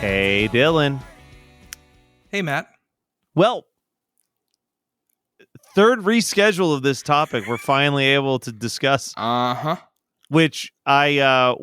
Hey, Dylan. Hey, Matt. Well, third reschedule of this topic, we're finally able to discuss, which I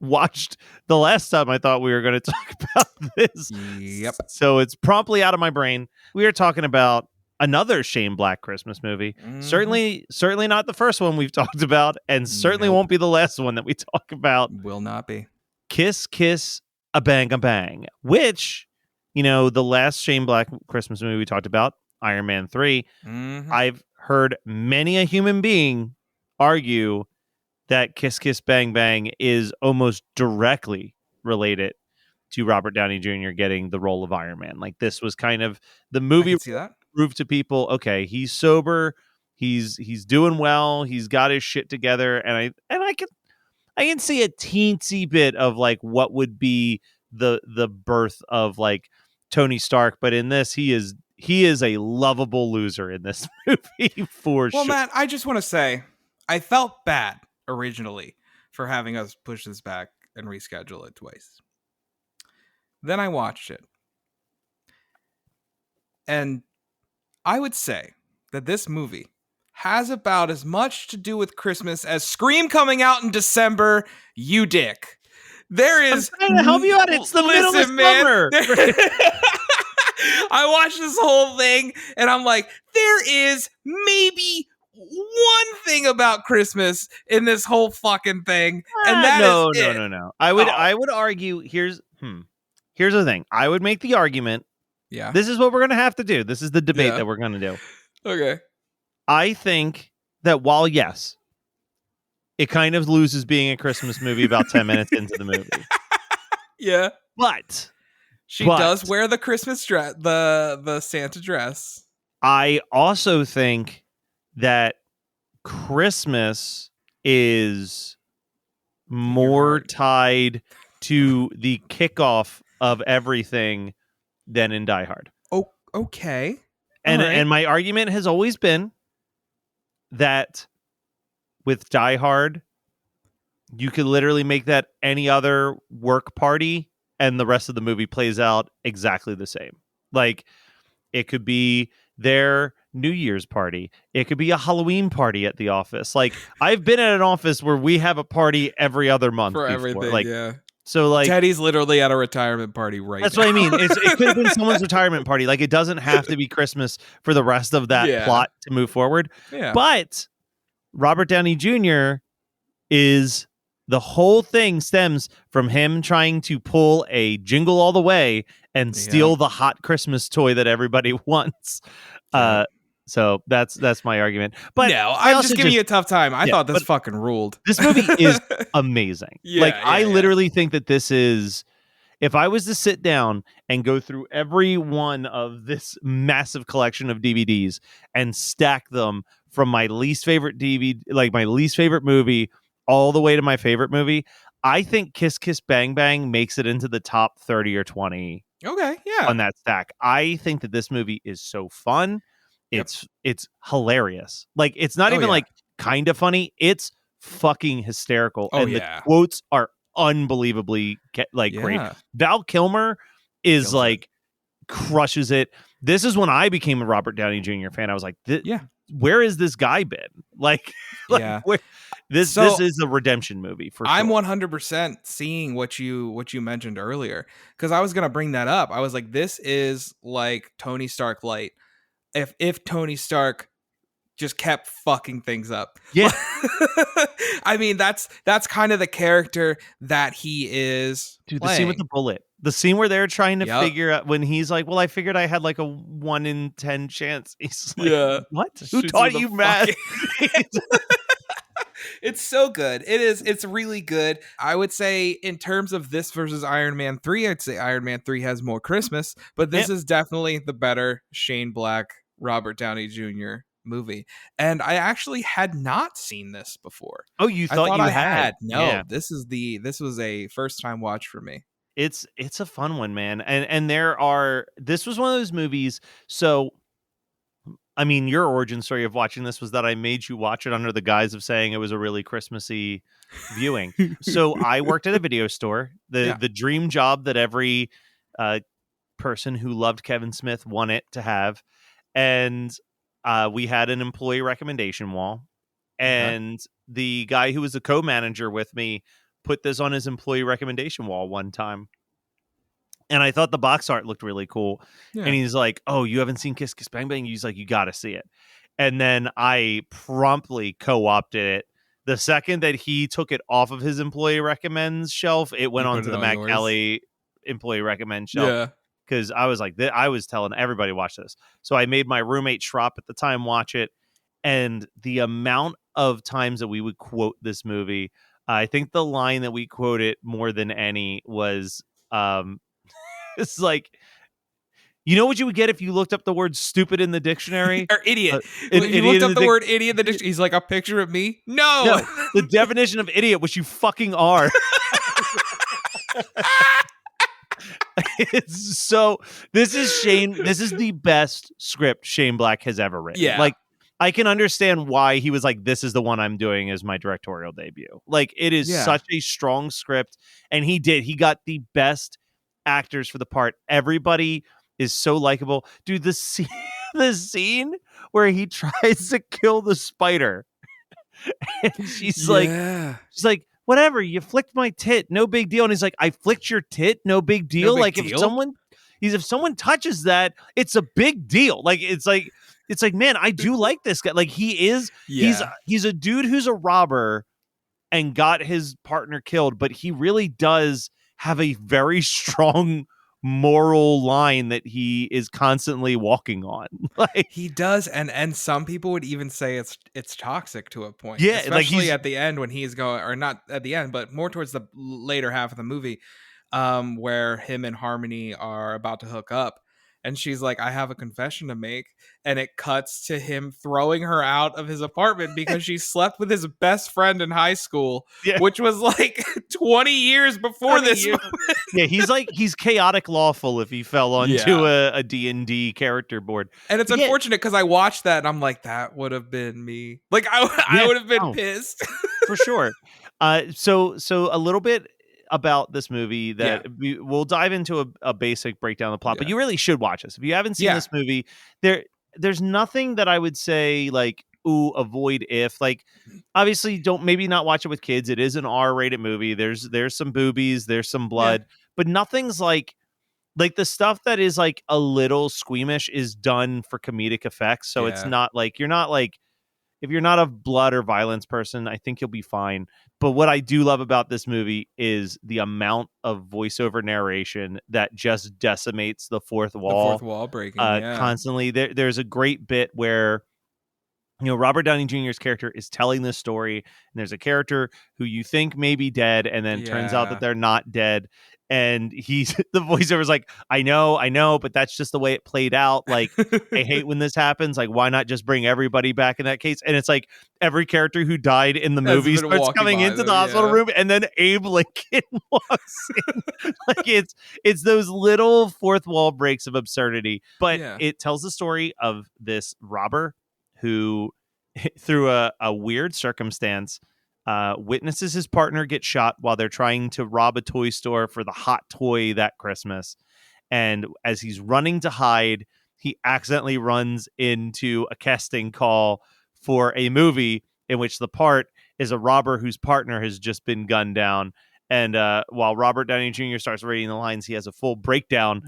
watched the last time I thought we were going to talk about this. Yep. So it's promptly out of my brain. We are talking about another Shane Black Christmas movie. Certainly not the first one we've talked about, and certainly won't be the last one that we talk about. Will not be. Kiss, Kiss, a Bang, which, you know, the last Shane Black Christmas movie we talked about, Iron Man 3, I've heard many a human being argue that Kiss, Kiss, Bang, Bang is almost directly related to Robert Downey Jr. getting the role of Iron Man. Like, this was kind of the movie I can see that. Proved to people, okay, he's sober, he's doing well, he's got his shit together, and I can see a teensy bit of like what would be the birth of like Tony Stark, but in this he is a lovable loser in this movie for sure. Well, Matt, I just want to say I felt bad originally for having us push this back and reschedule it twice. Then I watched it. And I would say that this movie has about as much to do with Christmas as Scream coming out in December, you dick. There is... I'm trying to help you out. It's the middle of summer. I watched this whole thing, and I'm like, there is maybe one thing about Christmas in this whole fucking thing, and that is it. No. I would argue, here's the thing. I would make the argument. Yeah. This is what we're going to have to do. This is the debate that we're going to do. Okay. I think that while, yes, it kind of loses being a Christmas movie about 10 minutes into the movie. Yeah. But she does wear the Christmas dress, the Santa dress. I also think that Christmas is more tied to the kickoff of everything than in Die Hard. Oh, okay. And my argument has always been that with Die Hard, you could literally make that any other work party and the rest of the movie plays out exactly the same. Like, it could be their New Year's party. It could be a Halloween party at the office. Like, I've been at an office where we have a party every other month for before. Everything. Like, yeah. So like Teddy's literally at a retirement party right That's now. what I mean. It could have been someone's retirement party. Like, it doesn't have to be Christmas for the rest of that plot to move forward. Yeah. But Robert Downey Jr. is the whole thing stems from him trying to pull a Jingle All the Way and steal the hot Christmas toy that everybody wants. So that's my argument. But no, I'm just giving you a tough time. I thought this fucking ruled. This movie is amazing. I literally think that this is, if I was to sit down and go through every one of this massive collection of DVDs and stack them from my least favorite DVD, like my least favorite movie, all the way to my favorite movie, I think Kiss Kiss Bang Bang makes it into the top 30 or 20. Okay, yeah. On that stack. I think that this movie is so fun. It's hilarious. Like, it's not even like kind of funny. It's fucking hysterical. And the quotes are unbelievably great. Val Kilmer is crushes it. This is when I became a Robert Downey Jr. fan. I was like, where has this guy been? This is a redemption movie for sure. I'm 100% seeing what you mentioned earlier, because I was gonna bring that up. I was like, this is like Tony Stark light. If Tony Stark just kept fucking things up. Yeah. I mean, that's kind of the character that he is. Dude, the scene with the bullet. The scene where they're trying to figure out, when he's like, well, I figured I had like a 1 in 10 chance. He's like, what? Who taught you math? It's so good. It's really good. I would say in terms of this versus Iron Man 3, I'd say Iron Man 3 has more Christmas, but this is definitely the better Shane Black, Robert Downey Jr. movie. And I actually had not seen this before. Oh, you thought you had? No, this was a first time watch for me. It's a fun one, man. And this was one of those movies. So, I mean, your origin story of watching this was that I made you watch it under the guise of saying it was a really Christmassy viewing. So I worked at a video store, the dream job that every person who loved Kevin Smith wanted to have. And we had an employee recommendation wall. And the guy who was a co-manager with me put this on his employee recommendation wall one time. And I thought the box art looked really cool. Yeah. And he's like, oh, you haven't seen Kiss Kiss Bang Bang? He's like, you got to see it. And then I promptly co-opted it. The second that he took it off of his employee recommends shelf, it went onto the Matt Kelly employee recommend shelf. Yeah. Because I was like, I was telling everybody watch this. So I made my roommate Schropp at the time watch it. And the amount of times that we would quote this movie, I think the line that we quoted more than any was, it's like, you know what you would get if you looked up the word stupid in the dictionary? Or idiot. You looked up the word idiot in the dictionary. He's like, a picture of me? No. The definition of idiot, which you fucking are. It's so, this is the best script Shane Black has ever written. Yeah. Like, I can understand why he was like, this is the one I'm doing as my directorial debut. Like, it is such a strong script. And he got the best actors for the part. Everybody is so likable. Dude, the scene where he tries to kill the spider. And she's like, whatever, you flicked my tit, no big deal. And he's like, I flicked your tit, no big deal. If someone touches that, it's a big deal. Like, it's like, man, I do like this guy. Like, he's a dude who's a robber and got his partner killed, but he really does have a very strong moral line that he is constantly walking on. Like, he does, and some people would even say it's toxic to a point. Yeah, especially at the end when he's going, or not at the end, but more towards the later half of the movie, where him and Harmony are about to hook up. And she's like, I have a confession to make. And it cuts to him throwing her out of his apartment because she slept with his best friend in high school, which was like 20 years before this. Yeah, he's chaotic lawful if he fell onto a D&D character board. And it's unfortunate because I watched that and I'm like, that would have been me. Like, I would have been pissed. For sure. So a little bit about this movie that we'll dive into a basic breakdown of the plot, but you really should watch this. If you haven't seen this movie, there's nothing that I would say like, ooh, avoid if. Like, obviously maybe not watch it with kids. It is an R-rated movie. There's some boobies, there's some blood, but nothing's like the stuff that is like a little squeamish is done for comedic effects. So it's not like, you're not like, if you're not a blood or violence person, I think you'll be fine. But what I do love about this movie is the amount of voiceover narration that just decimates the fourth wall. The fourth wall breaking, constantly. There's a great bit where, Robert Downey Jr.'s character is telling this story, and there's a character who you think may be dead, and then turns out that they're not dead. And the voiceover is like, I know, but that's just the way it played out. Like, I hate when this happens. Like, why not just bring everybody back in that case? And it's like every character who died in the movie starts coming into the hospital room, and then Abe Lincoln walks in. Like, it's those little fourth wall breaks of absurdity. But it tells the story of this robber who, through a weird circumstance, witnesses his partner get shot while they're trying to rob a toy store for the hot toy that Christmas. And as he's running to hide, he accidentally runs into a casting call for a movie in which the part is a robber whose partner has just been gunned down. And while Robert Downey Jr. starts reading the lines, he has a full breakdown,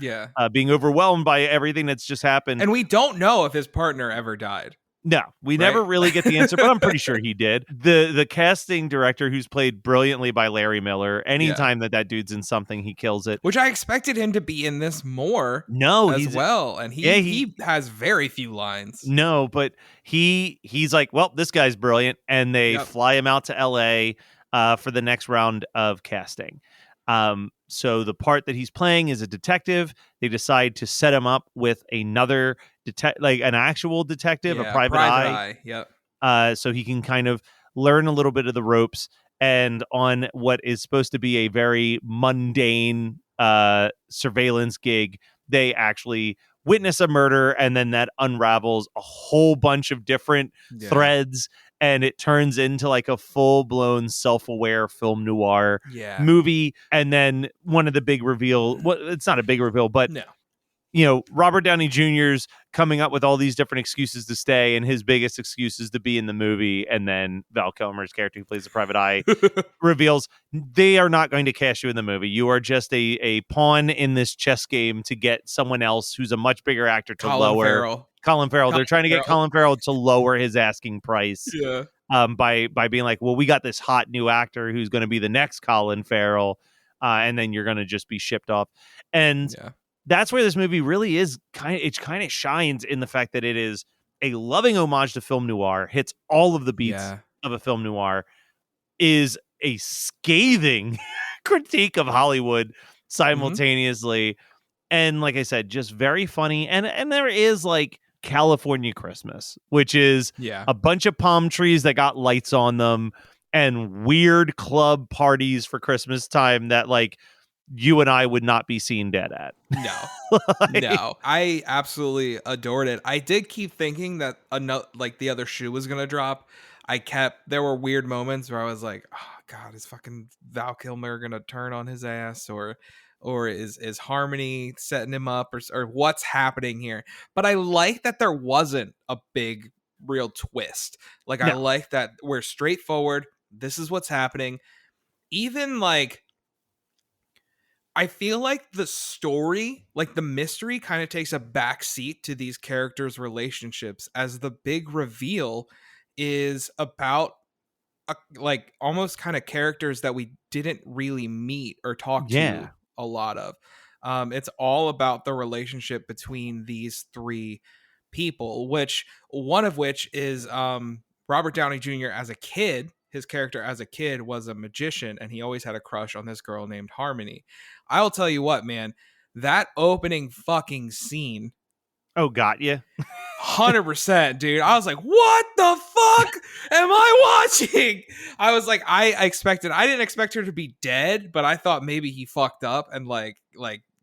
being overwhelmed by everything that's just happened. And we don't know if his partner ever died. No, we never really get the answer, but I'm pretty sure he did. The casting director, who's played brilliantly by Larry Miller, anytime that dude's in something, he kills it. Which I expected him to be in this more. No, as well, and he has very few lines. No, but he's like, well, this guy's brilliant, and they fly him out to L.A. For the next round of casting. So the part that he's playing is a detective. They decide to set him up with another an actual detective, a private eye. Yep. So he can kind of learn a little bit of the ropes. And on what is supposed to be a very mundane surveillance gig, they actually witness a murder, and then that unravels a whole bunch of different threads and it turns into like a full-blown self-aware film noir Yeah. movie. And then one of the big reveal, well, it's not a big reveal, but No. you know, Robert Downey Jr.'s coming up with all these different excuses to stay, and his biggest excuse is to be in the movie. And then Val Kilmer's character, who plays the private eye, reveals they are not going to cast you in the movie. You are just a pawn in this chess game to get someone else who's a much bigger actor to lower. Colin Farrell. They're trying to get Colin Farrell to lower his asking price. Yeah. By being like, well, we got this hot new actor who's going to be the next Colin Farrell, and then you're going to just be shipped off. And that's where this movie really is kind of shines in the fact that it is a loving homage to film noir, hits all of the beats of a film noir, is a scathing critique of Hollywood simultaneously. And like I said, just very funny. And there is like California Christmas, which is a bunch of palm trees that got lights on them and weird club parties for Christmas time that like you and I would not be seen dead at. No, no, I absolutely adored it. I did keep thinking that the other shoe was going to drop. There were weird moments where I was like, oh God, is fucking Val Kilmer going to turn on his ass or is Harmony setting him up or what's happening here? But I like that there wasn't a big real twist. Like I like that we're straightforward. This is what's happening. Even like, I feel like the story, like the mystery kind of takes a back seat to these characters' relationships as the big reveal is about like almost kind of characters that we didn't really meet or talk to a lot of. It's all about the relationship between these three people, one of which is Robert Downey Jr. as a kid. His character as a kid was a magician, and he always had a crush on this girl named Harmony. I'll tell you what, man, that opening fucking scene. Oh, got you. 100%, dude. I was like, what the fuck am I watching? I was like, I didn't expect her to be dead, but I thought maybe he fucked up and like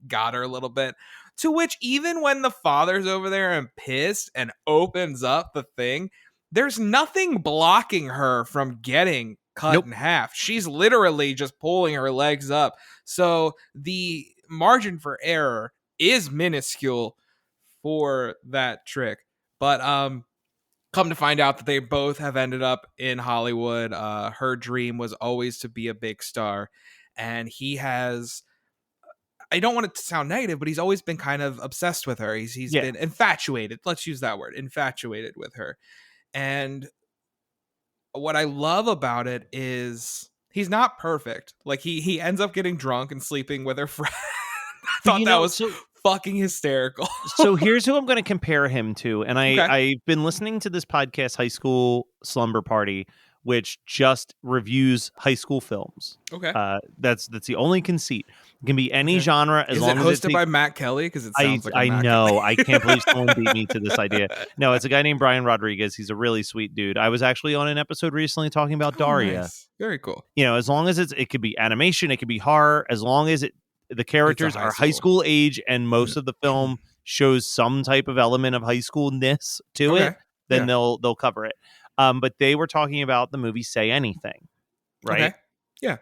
got her a little bit. To which even when the father's over there and pissed and opens up the thing, there's nothing blocking her from getting cut in half. She's literally just pulling her legs up. So the margin for error is minuscule for that trick. But come to find out that they both have ended up in Hollywood. Her dream was always to be a big star. And he has, I don't want it to sound negative, but he's always been kind of obsessed with her. He's been infatuated. Let's use that word, infatuated with her. And what I love about it is he's not perfect. Like he ends up getting drunk and sleeping with her friend. I thought that was fucking hysterical. So here's who I'm going to compare him to. And I've been listening to this podcast, High School Slumber Party, which just reviews high school films. Okay. That's the only conceit. It can be any genre as long as it's hosted by Matt Kelly, because it sounds like I know. I can't believe someone beat me to this idea. No, it's a guy named Brian Rodriguez. He's a really sweet dude. I was actually on an episode recently talking about Daria. Nice. Very cool. You know, as long as it could be animation, it could be horror, as long as the characters are high school age and most of the film shows some type of element of high schoolness to it, then they'll cover it. But they were talking about the movie Say Anything, right? Okay. Yeah.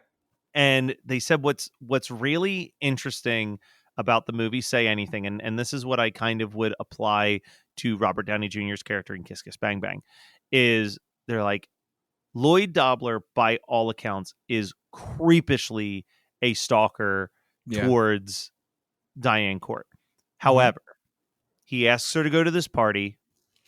And they said what's really interesting about the movie Say Anything, and this is what I kind of would apply to Robert Downey Jr.'s character in Kiss Kiss Bang Bang, is they're like, Lloyd Dobler, by all accounts, is creepishly a stalker towards Diane Court. However, he asks her to go to this party.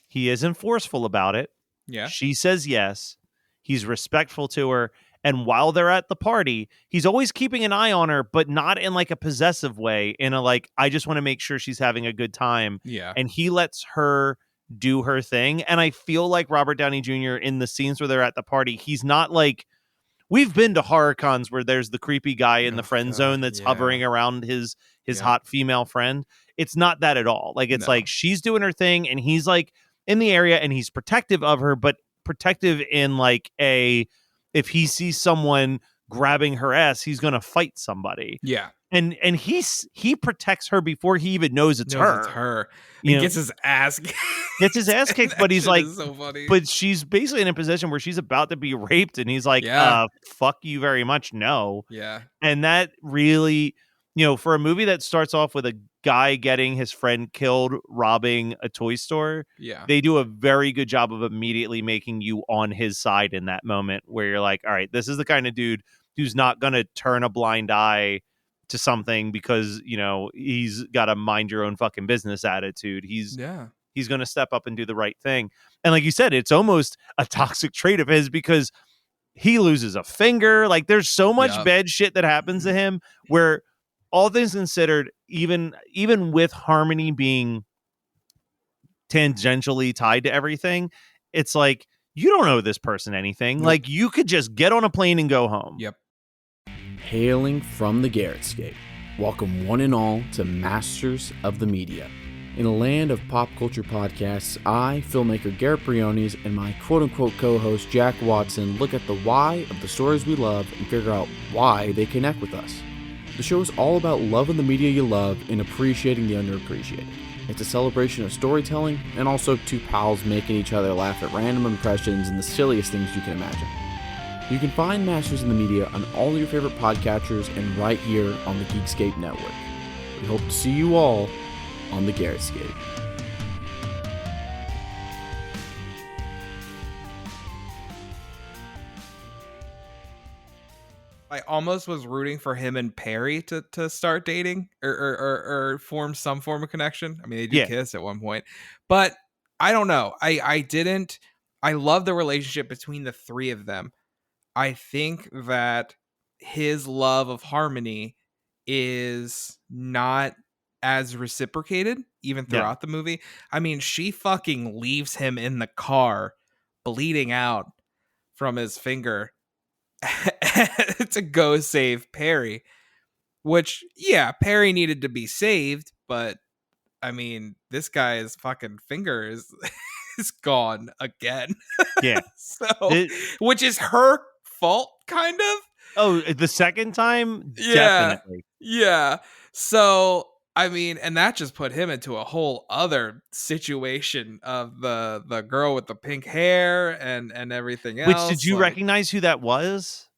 He isn't forceful about it. Yeah. She says yes. He's respectful to her. And while they're at the party, he's always keeping an eye on her, but not in like a possessive way, in a like, I just want to make sure she's having a good time. Yeah. And he lets her do her thing. And I feel like Robert Downey Jr. in the scenes where they're at the party, he's not like, we've been to horror cons where there's the creepy guy in the friend zone that's hovering around his hot female friend. It's not that at all. Like, it's like she's doing her thing and he's like in the area and he's protective of her, but protective in like if he sees someone grabbing her ass, he's going to fight somebody. Yeah. And he protects her before he even knows it's her. It's her. You And know, gets his ass kicked, but he's shit like, is so funny. but she's basically in a position where she's about to be raped, and he's like, Yeah. fuck you very much, no. Yeah. And that really, for a movie that starts off with a guy getting his friend killed robbing a toy store, Yeah. they do a very good job of immediately making you on his side in that moment where you're like, all right, this is the kind of dude who's not going to turn a blind eye to something because, he's got a mind your own fucking business attitude. He's going to step up and do the right thing. And like you said, it's almost a toxic trait of his because he loses a finger. Like there's so much bad shit that happens to him where, all things considered, even with Harmony being tangentially tied to everything, it's like, you don't owe this person anything. Nope. Like you could just get on a plane and go home. Yep. Hailing from the Garrettscape, welcome one and all to Masters of the Media. In a land of pop culture podcasts, I, filmmaker Garrett Briones, and my quote-unquote co-host Jack Watson look at the why of the stories we love and figure out why they connect with us. The show is all about loving the media you love and appreciating the underappreciated. It's a celebration of storytelling and also two pals making each other laugh at random impressions and the silliest things you can imagine. You can find Masters in the Media on all your favorite podcatchers and right here on the Geekscape Network. We hope to see you all on the Garrettscape. I almost was rooting for him and Perry to start dating or form some form of connection. I mean, they do kiss at one point, but I don't know. I didn't. I love the relationship between the three of them. I think that his love of Harmony is not as reciprocated even throughout the movie. I mean, she fucking leaves him in the car bleeding out from his finger to go save Perry, which Perry needed to be saved, but I mean, this guy's fucking finger is gone again. Yeah. So which is her fault, kind of. Oh, the second time? Yeah. Definitely. Yeah. So I mean, and that just put him into a whole other situation of the girl with the pink hair and everything else. Which, did you recognize who that was?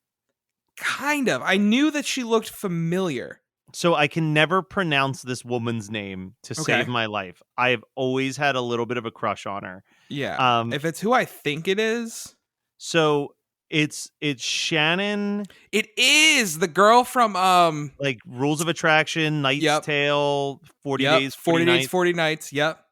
Kind of. I knew that she looked familiar. So I can never pronounce this woman's name to save my life. I have always had a little bit of a crush on her. Yeah. If it's who I think it is. So it's Shannon. It is the girl from like Rules of Attraction, Knight's Tale, 40 Days, 40 Days, 40 Nights. Yep.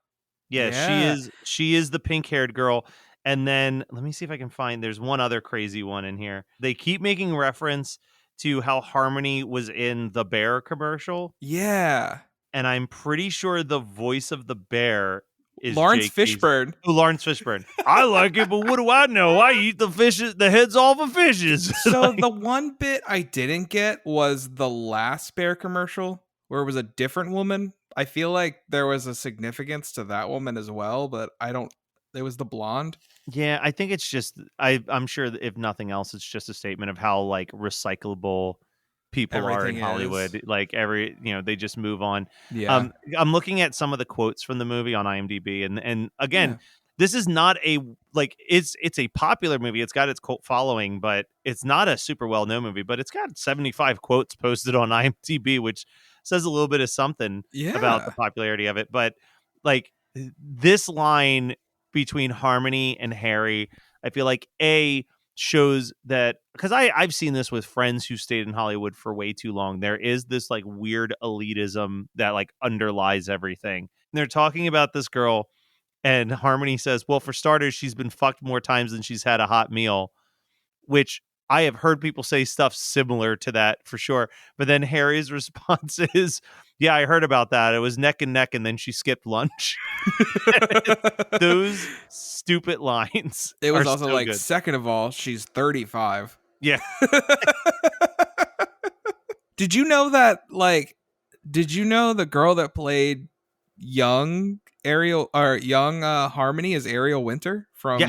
Yeah, she is the pink-haired girl. And then let me see if I can find, there's one other crazy one in here. They keep making reference to how Harmony was in the bear commercial. Yeah. And I'm pretty sure the voice of the bear is Lawrence Fishburne. Oh, Lawrence Fishburne. I like it, but what do I know? I eat the heads off of fishes. So the one bit I didn't get was the last bear commercial where it was a different woman. I feel like there was a significance to that woman as well, but it was the blonde. Yeah, I think it's just, I'm sure that if nothing else, it's just a statement of how like recyclable people are in Hollywood. Like they just move on. Yeah. I'm looking at some of the quotes from the movie on IMDb, and again, this is not it's a popular movie. It's got its cult following, but it's not a super well known movie. But it's got 75 quotes posted on IMDb, which says a little bit of something about the popularity of it. But like this line between Harmony and Harry, I feel like shows that, because I've seen this with friends who stayed in Hollywood for way too long. There is this like weird elitism that like underlies everything. And they're talking about this girl, and Harmony says, well, for starters, she's been fucked more times than she's had a hot meal, which I have heard people say stuff similar to that for sure. But then Harry's response is, yeah, I heard about that. It was neck and neck, and then she skipped lunch. Those stupid lines. It was also so like, good. Second of all, she's 35. Yeah. Did you know the girl that played young Harmony is Ariel Winter from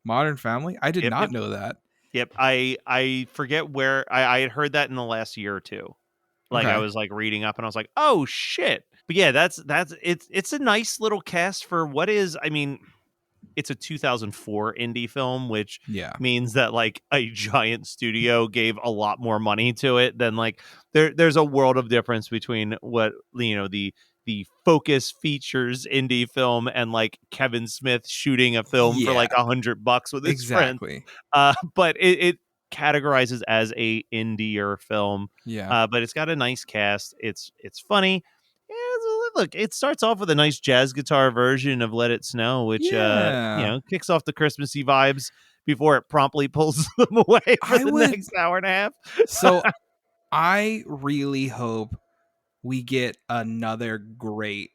Modern Family? I did not know that. Yep. I forget where I had heard that in the last year or two. Like Okay. I was like reading up and I was like, oh shit. But yeah, that's it's a nice little cast for what is, I mean, it's a 2004 indie film, which Yeah. means that like a giant studio gave a lot more money to it than like there's a world of difference between what, you know, the Focus Features indie film and like Kevin Smith shooting a film for Yeah. like $100 with his friend. Exactly. But it categorizes as a indier film. Yeah. But it's got a nice cast. It's funny. Yeah, look, it starts off with a nice jazz guitar version of Let It Snow, which Yeah. you know, kicks off the Christmassy vibes before it promptly pulls them away for I the would- next hour and a half. So I really hope we get another great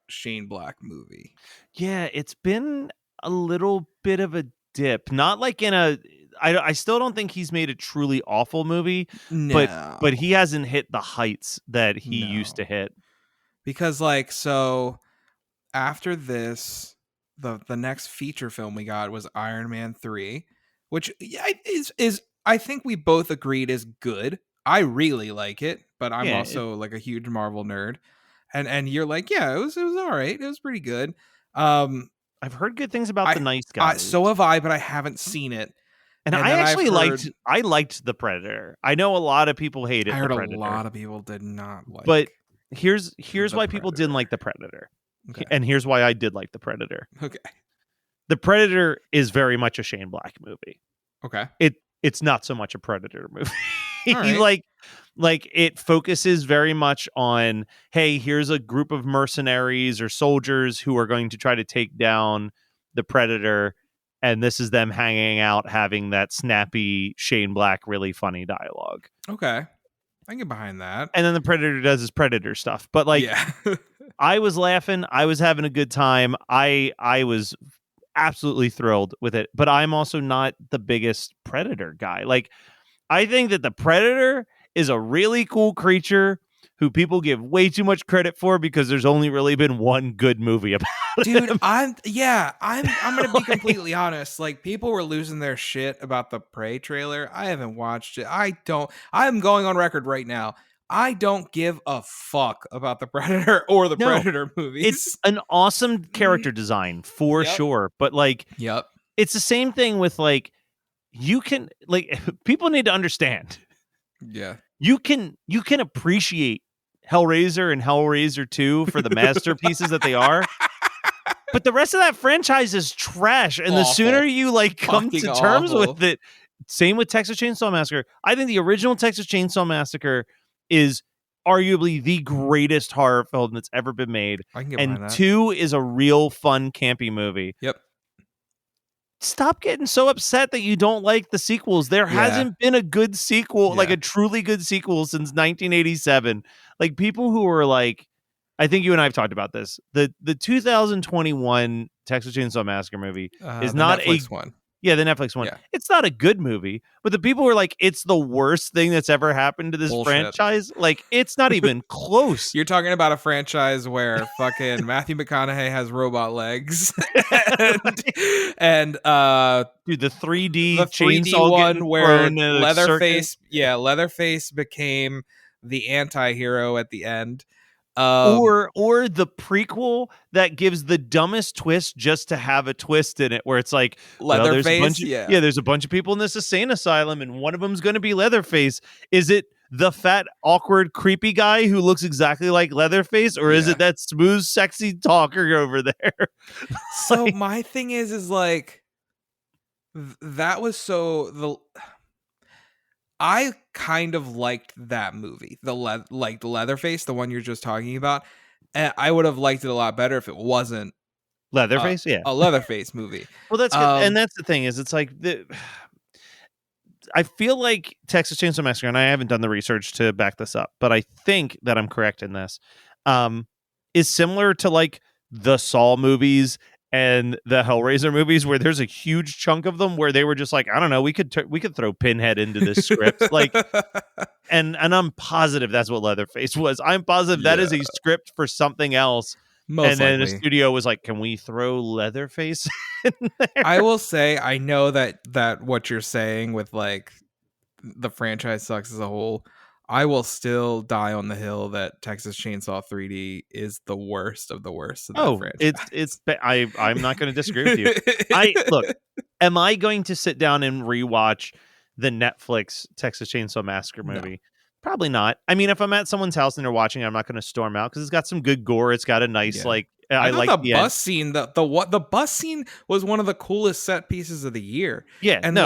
Shane Black movie. Yeah, it's been a little bit of a dip. Not like in a I still don't think he's made a truly awful movie, No. but he hasn't hit the heights that he used to No. hit. Because like, so after this, the next feature film we got was Iron Man 3, which is I think we both agreed is good. I really like it, but I'm Yeah, also like a huge Marvel nerd. And you're like, yeah, it was all right. It was pretty good. I've heard good things about The Nice Guys. So have I, but I haven't seen it. and and I then I've actually heard- liked The Predator. I know a lot of people hated I heard The a Predator. lot of people did not like. But here's The why people didn't Predator. like The Predator. Okay. And here's why I did like The Predator. Okay. The Predator is very much a Shane Black movie. Okay. It's not so much a Predator movie. All right. like it focuses very much on, hey, here's a group of mercenaries or soldiers who are going to try to take down the Predator, and this is them hanging out having that snappy Shane Black really funny dialogue. Okay. I can get behind that. And then the Predator does his Predator stuff. But like yeah. I was laughing, I was having a good time. I was absolutely thrilled with it, but I'm also not the biggest Predator guy. Like I think that the Predator is a really cool creature who people give way too much credit for because there's only really been one good movie about Dude, him. I'm gonna be completely honest. Like, people were losing their shit about the Prey trailer. I haven't watched it. I'm going on record right now. I don't give a fuck about the Predator or the No, Predator movies. It's an awesome character design for Yep. sure, but like Yep. it's the same thing with like you can like people need to understand. Yeah. You can appreciate Hellraiser and Hellraiser 2 for the masterpieces that they are. But the rest of that franchise is trash. And the Awful. sooner you like come to Fucking terms awful. with it, same with Texas Chainsaw Massacre. I think the original Texas Chainsaw Massacre is arguably the greatest horror film that's ever been made. I can get behind And that. 2 is a real fun, campy movie. Yep. Stop getting so upset that you don't like the sequels. There hasn't been a good sequel, like Yeah. a truly good sequel since 1987. Like people who were like, I think you and I have talked about this. The 2021 Texas Chainsaw Massacre movie is The not Netflix one. the Netflix one. Yeah. It's not a good movie, but the people who are like, it's the worst thing that's ever happened to this Bullshit. franchise. Like it's not even close. You're talking about a franchise where fucking Matthew McConaughey has robot legs, and Dude, the 3D the 3D chainsaw one getting where thrown in a Leatherface, circus. Leatherface became the anti-hero at the end. Or the prequel that gives the dumbest twist just to have a twist in it, where it's like Leatherface, there's a bunch of people in this insane asylum, and one of them's going to be Leatherface. Is it the fat, awkward, creepy guy who looks exactly like Leatherface, or is Yeah. it that smooth, sexy talker over there? So my thing is like that was I kind of liked that movie, the Leatherface, the one you're just talking about. And I would have liked it a lot better if it wasn't Leatherface, yeah. a Leatherface movie. Well, that's good. And that's the thing is, it's like I feel like Texas Chainsaw Massacre, and I haven't done the research to back this up, but I think that I'm correct in this, is similar to like the Saw movies and the Hellraiser movies, where there's a huge chunk of them where they were just like, I don't know, we could throw Pinhead into this script, like, and I'm positive that's what Leatherface was. I'm positive that is a script for something else. Most then the likely. studio was like, can we throw Leatherface in there? I will say, I know that what you're saying with like the franchise sucks as a whole. I will still die on the hill that Texas Chainsaw 3D is the worst of the worst of that franchise. I'm not going to disagree with you. Am I going to sit down and rewatch the Netflix Texas Chainsaw Massacre movie? No. Probably not. I mean, if I'm at someone's house and they're watching, I'm not going to storm out because it's got some good gore. It's got a nice I like the bus scene. The bus scene was one of the coolest set pieces of the year. Yeah, and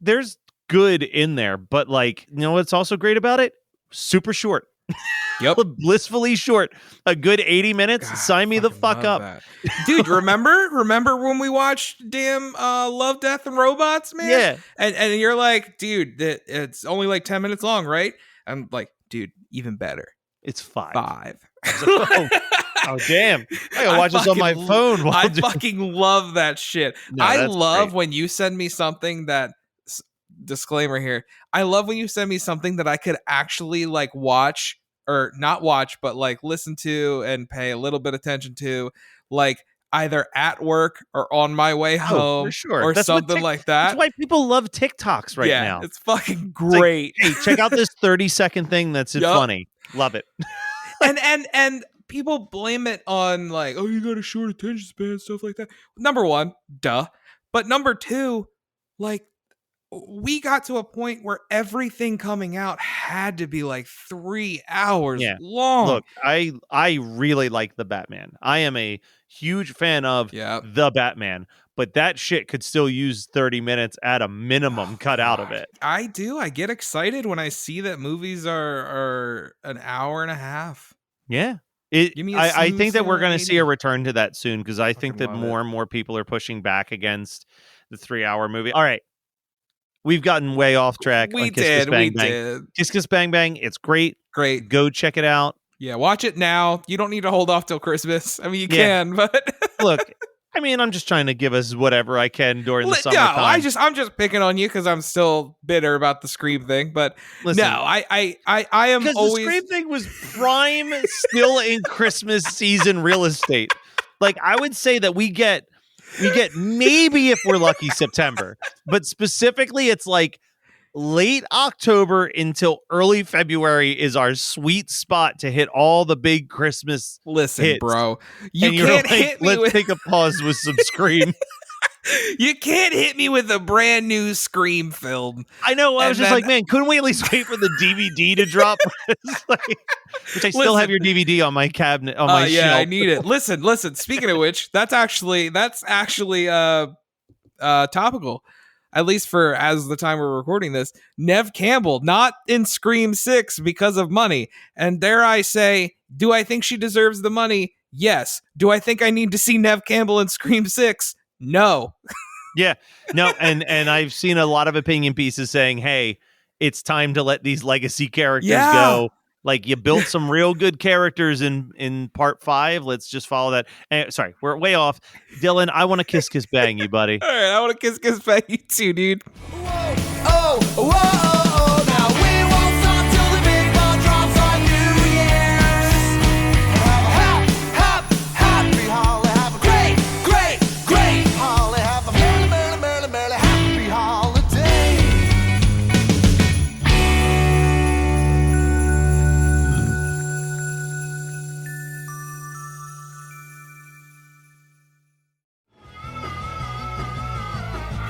there's good in there, but what's also great about it? Super short. Yep. Blissfully short. A good 80 minutes. God, sign me the fuck up. That. Dude, remember when we watched damn Love, Death, and Robots, man? Yeah. And you're like, dude, it's only like 10 minutes long, right? I'm like, dude, even better. It's 5. Oh, damn. I gotta watch this on my phone. Fucking love that shit. No, I love when you send me something that, disclaimer here, I love when you send me something that I could actually watch, or not watch, but listen to and pay a little bit attention to, either at work or on my way home, for sure. Or something like that. That's why people love TikToks right now. It's fucking great. Hey, check out this 30-second thing that's funny. Love it. and people blame it on oh, you got a short attention span, stuff like that. Number one, duh. But number two, we got to a point where everything coming out had to be 3 hours long. Look, I really like the Batman. I am a huge fan of the Batman, but that shit could still use 30 minutes at a minimum cut out of it. I do. I get excited when I see that movies are an hour and a half. Yeah. I think that we're going to see a return to that soon because I think that more and more people are pushing back against the 3-hour movie. All right. We've gotten way off track. We did. Kiss Kiss Bang Bang. It's great. Great. Go check it out. Yeah, watch it now. You don't need to hold off till Christmas. I mean, you can, but look, I mean, I'm just trying to give us whatever I can during the summertime. No, I'm just picking on you because I'm still bitter about the Scream thing. But listen, no, I am always. The Scream thing was prime, still in Christmas season real estate. I would say that we get maybe, if we're lucky, September, but specifically it's late October until early February is our sweet spot to hit all the big Christmas hits. Bro, you can't hit me let's take a pause with some Scream. You can't hit me with a brand new Scream film. I know. I was just man, couldn't we at least wait for the DVD to drop? Which I still have your DVD on my cabinet on my shelf. I need it. Listen. Speaking of which, that's actually topical. At least for as the time we're recording this, Nev Campbell not in Scream 6 because of money. And dare I say, do I think she deserves the money? Yes. Do I think I need to see Nev Campbell in Scream 6? No. Yeah. No, and I've seen a lot of opinion pieces saying, hey, it's time to let these legacy characters go. You built some real good characters in part 5. Let's just follow that. Sorry, we're way off. Dylan, I want to kiss bang you, buddy. All right, I want to kiss bang you too, dude. Whoa, oh, now we won't stop till the big ball drops on New Year's. Have a happy holiday. Have a great holiday. Have a merry happy holiday.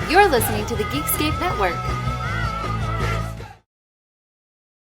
You're listening to the Geekscape Network.